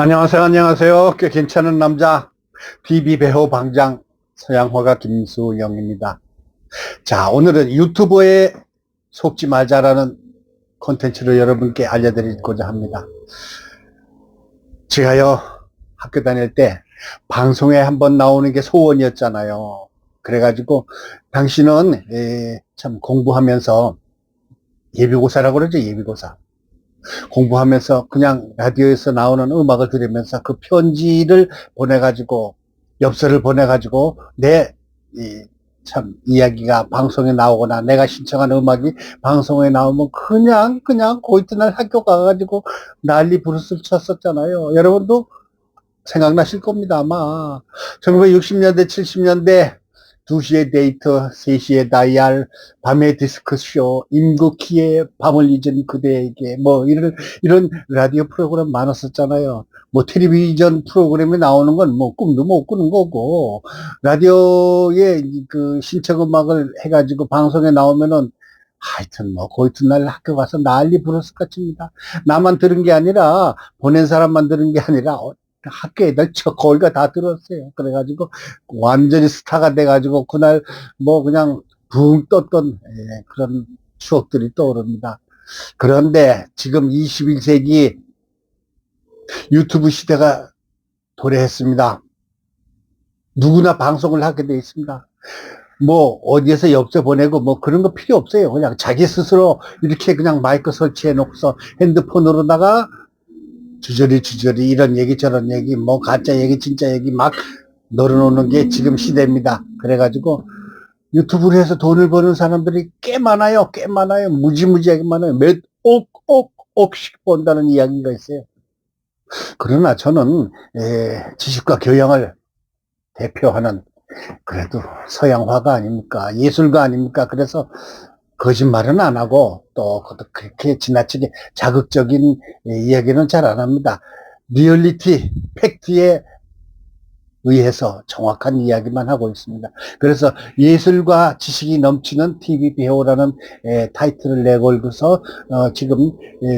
안녕하세요, 안녕하세요. 꽤 괜찮은 남자, TV 배우 방장, 서양화가 김수영입니다. 자, 오늘은 유튜브에 속지 말자라는 콘텐츠를 여러분께 알려드리고자 합니다. 제가요, 학교 다닐 때 방송에 한번 나오는 게 소원이었잖아요. 그래가지고, 당신은, 참 공부하면서 예비고사라고 그러죠, 예비고사. 공부하면서 그냥 라디오에서 나오는 음악을 들으면서 그 편지를 보내가지고 엽서를 보내가지고 내 참 이야기가 방송에 나오거나 내가 신청한 음악이 방송에 나오면 그냥 그 이튿날 학교 가가지고 난리 부르스를 쳤었잖아요. 여러분도 생각나실 겁니다, 아마. 1960년대, 70년대 2시에 데이트, 3시에 다이알, 밤의 디스크쇼, 임국희의 밤을 잊은 그대에게, 뭐, 이런 라디오 프로그램 많았었잖아요. 뭐, 텔레비전 프로그램에 나오는 건 뭐, 꿈도 못 꾸는 거고, 라디오에 그 신청음악을 해가지고 방송에 나오면은, 하여튼 뭐, 그 이튿날 학교 가서 난리 부르스 까칩니다. 나만 들은 게 아니라, 보낸 사람만 들은 게 아니라, 학교 애들 거의가 다 들었어요. 그래가지고 완전히 스타가 돼가지고 그날 뭐 그냥 붕 떴던 그런 추억들이 떠오릅니다. 그런데 지금 21세기 유튜브 시대가 도래했습니다. 누구나 방송을 하게 돼 있습니다. 뭐 어디에서 엽서 보내고 뭐 그런 거 필요 없어요. 그냥 자기 스스로 이렇게 그냥 마이크 설치해 놓고서 핸드폰으로다가 주저리 이런 얘기 저런 얘기 뭐 가짜 얘기 진짜 얘기 막 널어놓는 게 지금 시대입니다. 그래가지고 유튜브를 해서 돈을 버는 사람들이 꽤 많아요. 꽤 많아요. 무지무지하게 많아요. 억씩 번다는 이야기가 있어요. 그러나 저는 지식과 교養을 대표하는 그래도 서양화가 아닙니까? 예술가 아닙니까? 그래서 거짓말은 안 하고 또 그렇게 지나치게 자극적인 이야기는 잘 안 합니다. 리얼리티, 팩트에 의해서 정확한 이야기만 하고 있습니다. 그래서 예술과 지식이 넘치는 TV 배우라는 타이틀을 내걸고서 지금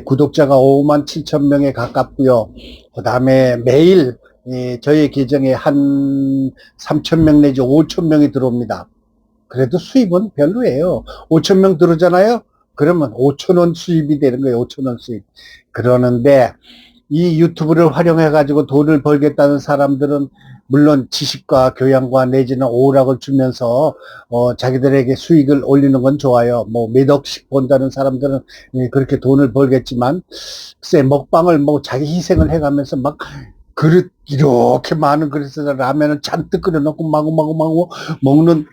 구독자가 5만 7천 명에 가깝고요. 그 다음에 매일 저희 계정에 한 3천 명 내지 5천 명이 들어옵니다. 그래도 수입은 별로예요. 5천 명 들어오잖아요. 그러면 5천 원 수입이 되는 거예요. 5천 원 수입. 그러는데 이 유튜브를 활용해 가지고 돈을 벌겠다는 사람들은 물론 지식과 교양과 내지는 오락을 주면서 자기들에게 수익을 올리는 건 좋아요. 뭐 몇 억씩 번다는 사람들은 그렇게 돈을 벌겠지만 글쎄 먹방을 뭐 자기 희생을 해가면서 막 그릇 이렇게 많은 그릇에다 라면을 잔뜩 끓여놓고 마구마구 먹는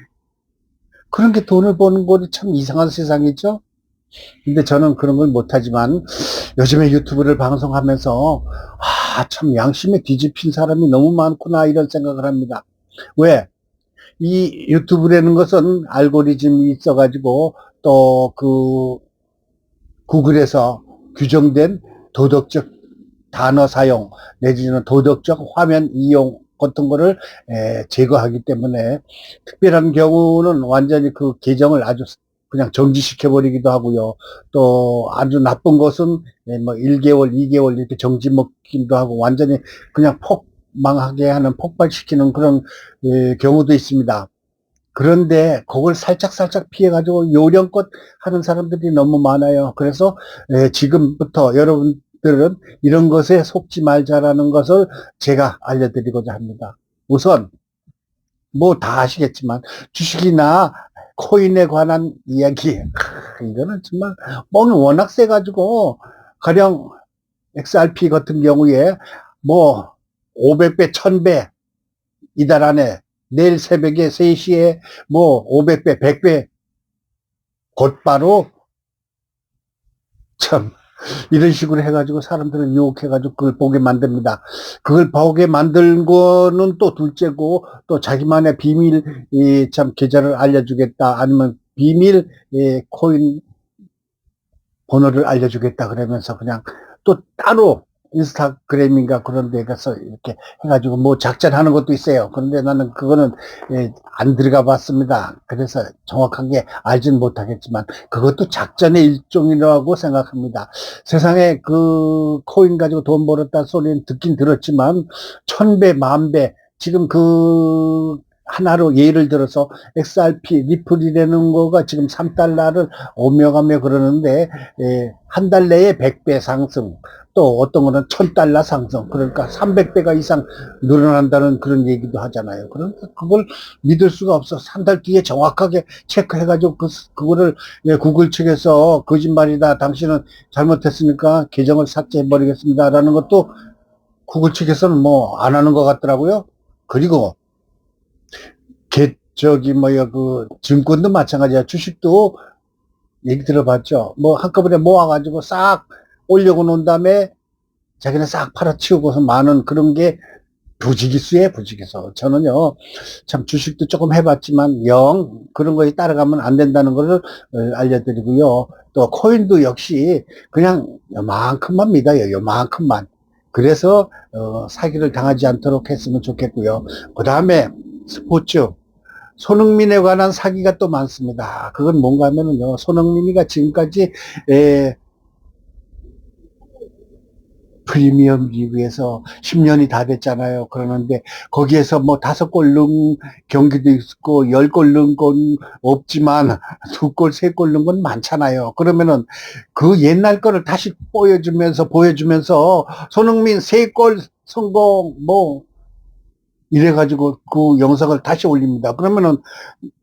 그런 게 돈을 버는 거는 참 이상한 세상이죠. 근데 저는 그런 걸 못하지만 요즘에 유튜브를 방송하면서 참 양심에 뒤집힌 사람이 너무 많구나 이런 생각을 합니다. 왜? 이 유튜브라는 것은 알고리즘이 있어가지고 또 그 구글에서 규정된 도덕적 단어 사용 내지는 도덕적 화면 이용 같은 거를 제거하기 때문에 특별한 경우는 완전히 그 계정을 아주 그냥 정지시켜 버리기도 하고요. 또 아주 나쁜 것은 뭐 1개월, 2개월 이렇게 정지 먹기도 하고 완전히 그냥 폭망하게 하는 폭발시키는 그런 경우도 있습니다. 그런데 그걸 살짝 피해가지고 요령껏 하는 사람들이 너무 많아요. 그래서 지금부터 여러분들은 이런 것에 속지 말자라는 것을 제가 알려드리고자 합니다. 우선 뭐 다 아시겠지만 주식이나 코인에 관한 이야기 이거는 정말 뻥이 워낙 세가지고 가령 XRP 같은 경우에 뭐 500배, 1000배 이달 안에 내일 새벽에 3시에 뭐 500배, 100배 곧바로 참 이런 식으로 해가지고 사람들은 유혹해가지고 그걸 보게 만듭니다. 그걸 보게 만든 거는 또 둘째고 또 자기만의 비밀 참 계좌를 알려주겠다 아니면 비밀 코인 번호를 알려주겠다 그러면서 그냥 또 따로 인스타그램인가 그런 데 가서 이렇게 해가지고 뭐 작전하는 것도 있어요. 그런데 나는 그거는 안 들어가 봤습니다. 그래서 정확하게 알지는 못하겠지만 그것도 작전의 일종이라고 생각합니다. 세상에 그 코인 가지고 돈 벌었다 소리는 듣긴 들었지만 1000배, 10,000배 지금 그 하나로 예를 들어서 XRP 리플이라는 거가 지금 3달러를 오며 가며 그러는데 한 달 내에 100배 상승, 또 어떤 거는 1000달러 상승, 그러니까 300배가 이상 늘어난다는 그런 얘기도 하잖아요. 그러니까 그걸 믿을 수가 없어. 한 달 뒤에 정확하게 체크해가지고 그거를 구글 측에서 거짓말이다, 당신은 잘못했으니까 계정을 삭제해버리겠습니다라는 것도 구글 측에서는 뭐 안 하는 것 같더라고요. 그리고 그 증권도 마찬가지야. 주식도 얘기 들어봤죠. 뭐 한꺼번에 모아가지고 싹 올려고 놓은 다음에 자기는 싹 팔아치우고서 많은 그런 게 부지기수예요, 부지기수. 저는요, 참 주식도 조금 해봤지만 영 그런 거에 따라가면 안 된다는 것을 알려드리고요. 또 코인도 역시 그냥 요만큼만 믿어요, 요만큼만. 그래서 사기를 당하지 않도록 했으면 좋겠고요. 그 다음에 스포츠. 손흥민에 관한 사기가 또 많습니다. 그건 뭔가 하면은요, 손흥민이가 지금까지 프리미엄 리그에서 10년이 다 됐잖아요. 그러는데 거기에서 뭐 5골 넣은 경기도 있고 10골 넣은 건 없지만 2골, 3골 넣은 건 많잖아요. 그러면은 그 옛날 거를 다시 보여주면서 손흥민 3골 성공 뭐 이래가지고 그 영상을 다시 올립니다. 그러면은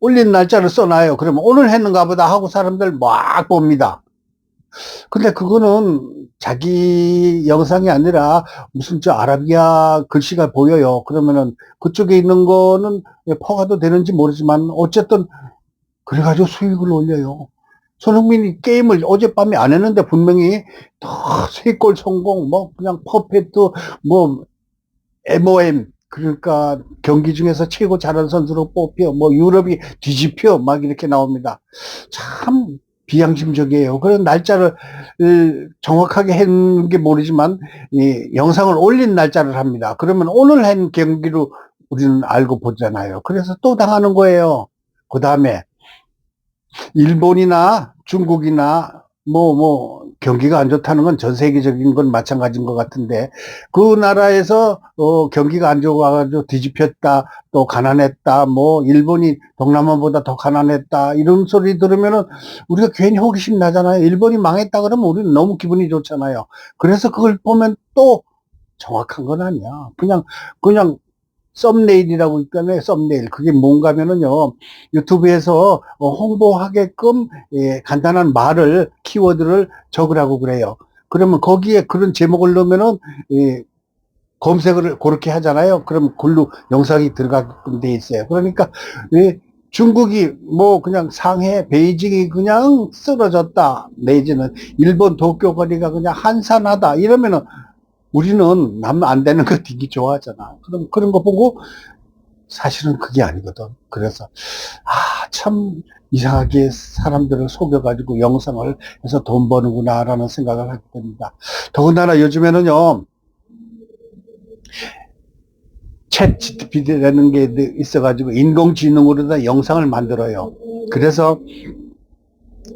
올린 날짜를 써놔요. 그러면 오늘 했는가 보다 하고 사람들 막 봅니다. 근데 그거는 자기 영상이 아니라 무슨 저 아라비아 글씨가 보여요. 그러면은 그쪽에 있는 거는 포괄도 되는지 모르지만 어쨌든 그래가지고 수익을 올려요. 손흥민이 게임을 어젯밤에 안 했는데 분명히 더 3골 성공, 뭐 그냥 퍼펙트, 뭐 MOM, 그러니까 경기 중에서 최고 잘하는 선수로 뽑혀, 뭐 유럽이 뒤집혀 막 이렇게 나옵니다. 참 비양심적이에요. 그런 날짜를 정확하게 한 게 모르지만 이 영상을 올린 날짜를 합니다. 그러면 오늘 한 경기로 우리는 알고 보잖아요. 그래서 또 당하는 거예요. 그 다음에 일본이나 중국이나 경기가 안 좋다는 건 전 세계적인 건 마찬가지인 것 같은데, 그 나라에서 경기가 안 좋아가지고 뒤집혔다, 또 가난했다, 뭐 일본이 동남아보다 더 가난했다 이런 소리 들으면은 우리가 괜히 호기심 나잖아요. 일본이 망했다 그러면 우리는 너무 기분이 좋잖아요. 그래서 그걸 보면 또 정확한 건 아니야. 그냥 썸네일이라고 있잖아요. 썸네일. 그게 뭔가 하면은요, 유튜브에서 홍보하게끔 간단한 말을, 키워드를 적으라고 그래요. 그러면 거기에 그런 제목을 넣으면은 검색을 그렇게 하잖아요. 그럼 글로 영상이 들어가게끔 돼 있어요. 그러니까 중국이 뭐 그냥 상해, 베이징이 그냥 쓰러졌다, 내지는 일본 도쿄 거리가 그냥 한산하다 이러면은 우리는 남 안 되는 거 되게 좋아하잖아. 그럼 그런 거 보고 사실은 그게 아니거든. 그래서 참 이상하게 사람들을 속여가지고 영상을 해서 돈 버는구나라는 생각을 하게 됩니다. 더군다나 요즘에는요, 챗 GPT라는 게 있어가지고 인공지능으로 다 영상을 만들어요. 그래서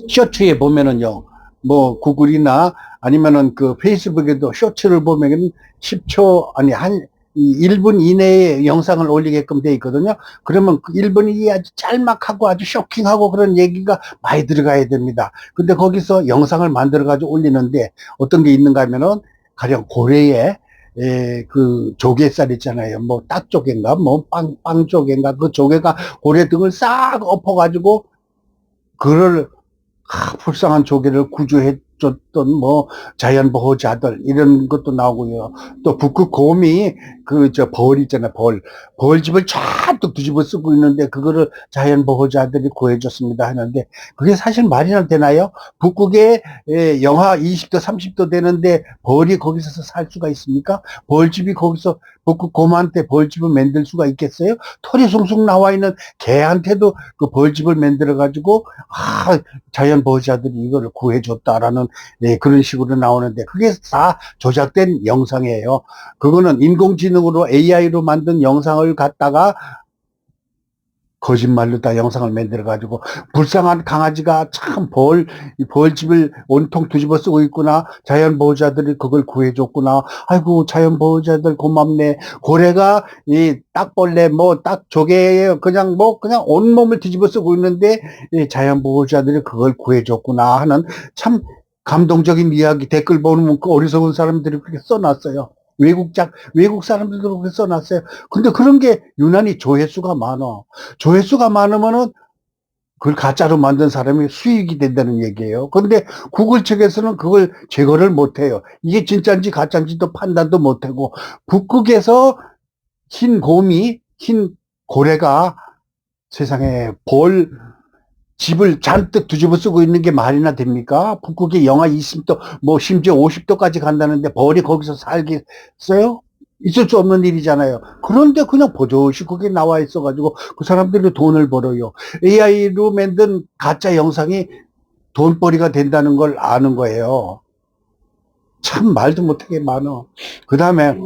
쇼츠에 보면은요, 뭐 구글이나 아니면은 그 페이스북에도 쇼츠를 보면 10초 아니 한 1분 이내에 영상을 올리게끔 돼 있거든요. 그러면 그 1분이 아주 짤막하고 아주 쇼킹하고 그런 얘기가 많이 들어가야 됩니다. 근데 거기서 영상을 만들어 가지고 올리는데 어떤 게 있는가 하면은 가령 고래에 그 조개살 있잖아요. 뭐 딱조개인가 뭐 빵조개인가 그 조개가 고래 등을 싹 엎어가지고 그를 불쌍한 조개를 구조해 줬던 뭐 자연보호자들 이런 것도 나오고요. 또 북극 곰이 그 저 벌 있잖아요. 벌집을 쫙 뒤집어 쓰고 있는데 그거를 자연보호자들이 구해줬습니다 하는데 그게 사실 말이나 되나요? 북극에 영하 20도 30도 되는데 벌이 거기서 살 수가 있습니까? 벌집이 거기서 북극 곰한테 벌집을 만들 수가 있겠어요? 털이 숭숭 나와 있는 개한테도 그 벌집을 만들어 가지고 자연보호자들이 이거를 구해줬다라는 예, 그런 식으로 나오는데 그게 다 조작된 영상이에요. 그거는 인공지능으로 AI로 만든 영상을 갖다가 거짓말로 다 영상을 만들어가지고, 불쌍한 강아지가 참 이 벌집을 온통 뒤집어 쓰고 있구나. 자연보호자들이 그걸 구해줬구나. 아이고, 자연보호자들 고맙네. 고래가 이 딱벌레, 뭐, 딱 조개에 그냥 그냥 온몸을 뒤집어 쓰고 있는데, 이 자연보호자들이 그걸 구해줬구나 하는 참 감동적인 이야기, 댓글 보면 그 어리석은 사람들이 그렇게 써놨어요. 외국 사람들도 그렇게 써놨어요. 근데 그런 게 유난히 조회수가 많아. 조회수가 많으면은 그걸 가짜로 만든 사람이 수익이 된다는 얘기예요. 근데 구글 측에서는 그걸 제거를 못 해요. 이게 진짜인지 가짜인지도 판단도 못 하고, 북극에서 흰 고래가 세상에 집을 잔뜩 뒤집어 쓰고 있는 게 말이나 됩니까? 북극이 영하 20도, 뭐 심지어 50도까지 간다는데 벌이 거기서 살겠어요? 있을 수 없는 일이잖아요. 그런데 그냥 버젓이 거기에 나와 있어가지고 그 사람들이 돈을 벌어요. AI로 만든 가짜 영상이 돈벌이가 된다는 걸 아는 거예요. 참 말도 못하게 많어. 그 다음에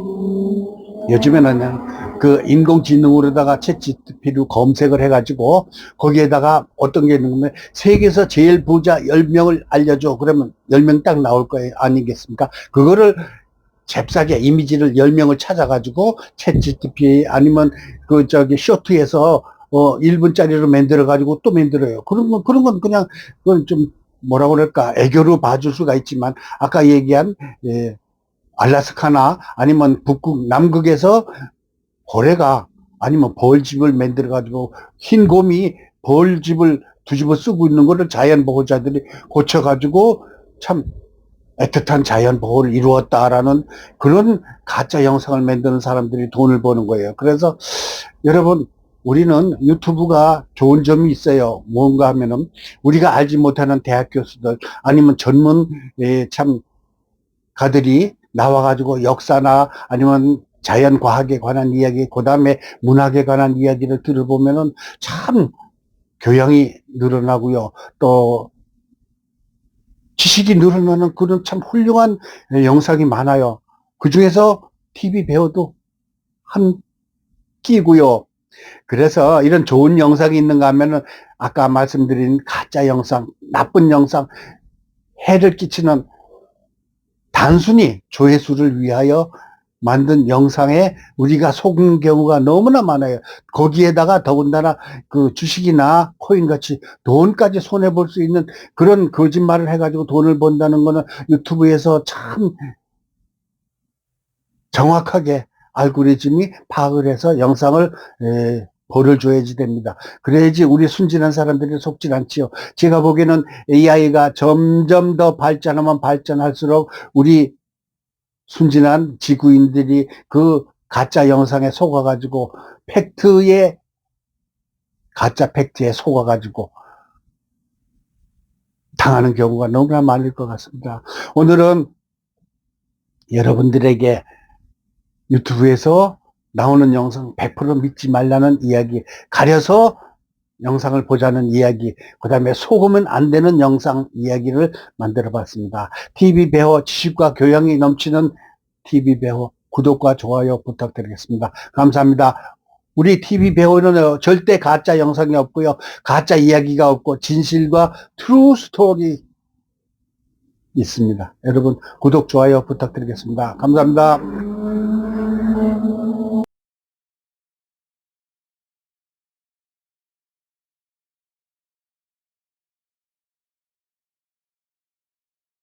요즘에는 그 인공지능으로다가 챗GPT로 검색을 해가지고 거기에다가 어떤 게 있냐면 세계에서 제일 부자 10명을 알려줘. 그러면 10명 딱 나올 거예요. 아니겠습니까? 그거를 잽싸게 이미지를 10명을 찾아가지고 챗GPT 아니면 쇼트에서 1분짜리로 만들어가지고 또 만들어요. 그런 건 그냥 그건 좀 뭐라 그럴까 애교로 봐줄 수가 있지만 아까 얘기한 예, 알라스카나 아니면 북극, 남극에서 고래가 아니면 벌집을 만들어가지고 흰 곰이 벌집을 뒤집어 쓰고 있는 거를 자연보호자들이 고쳐가지고 참 애틋한 자연보호를 이루었다라는 그런 가짜 영상을 만드는 사람들이 돈을 버는 거예요. 그래서 여러분, 우리는 유튜브가 좋은 점이 있어요. 뭔가 하면은 우리가 알지 못하는 대학 교수들 아니면 전문 참 가들이 나와가지고 역사나 아니면 자연과학에 관한 이야기, 그 다음에 문학에 관한 이야기를 들어보면은 참 교양이 늘어나고요. 또 지식이 늘어나는 그런 참 훌륭한 영상이 많아요. 그 중에서 TV 배우도 한 끼고요. 그래서 이런 좋은 영상이 있는가 하면은 아까 말씀드린 가짜 영상, 나쁜 영상, 해를 끼치는 단순히 조회수를 위하여 만든 영상에 우리가 속는 경우가 너무나 많아요. 거기에다가 더군다나 그 주식이나 코인 같이 돈까지 손해볼 수 있는 그런 거짓말을 해가지고 돈을 번다는 거는 유튜브에서 참 정확하게 알고리즘이 파악을 해서 영상을 벌을 줘야지 됩니다. 그래야지 우리 순진한 사람들이 속질 않지요. 제가 보기에는 AI가 점점 더 발전하면 발전할수록 우리 순진한 지구인들이 그 가짜 영상에 속아가지고 가짜 팩트에 속아가지고 당하는 경우가 너무나 많을 것 같습니다. 오늘은 여러분들에게 유튜브에서 나오는 영상 100% 믿지 말라는 이야기, 가려서 영상을 보자는 이야기, 그 다음에 속으면 안 되는 영상 이야기를 만들어 봤습니다. TV 배워 지식과 교양이 넘치는 TV 배워 구독과 좋아요 부탁드리겠습니다. 감사합니다. 우리 TV 배우는 절대 가짜 영상이 없고요. 가짜 이야기가 없고 진실과 트루 스토리 있습니다. 여러분 구독, 좋아요 부탁드리겠습니다. 감사합니다.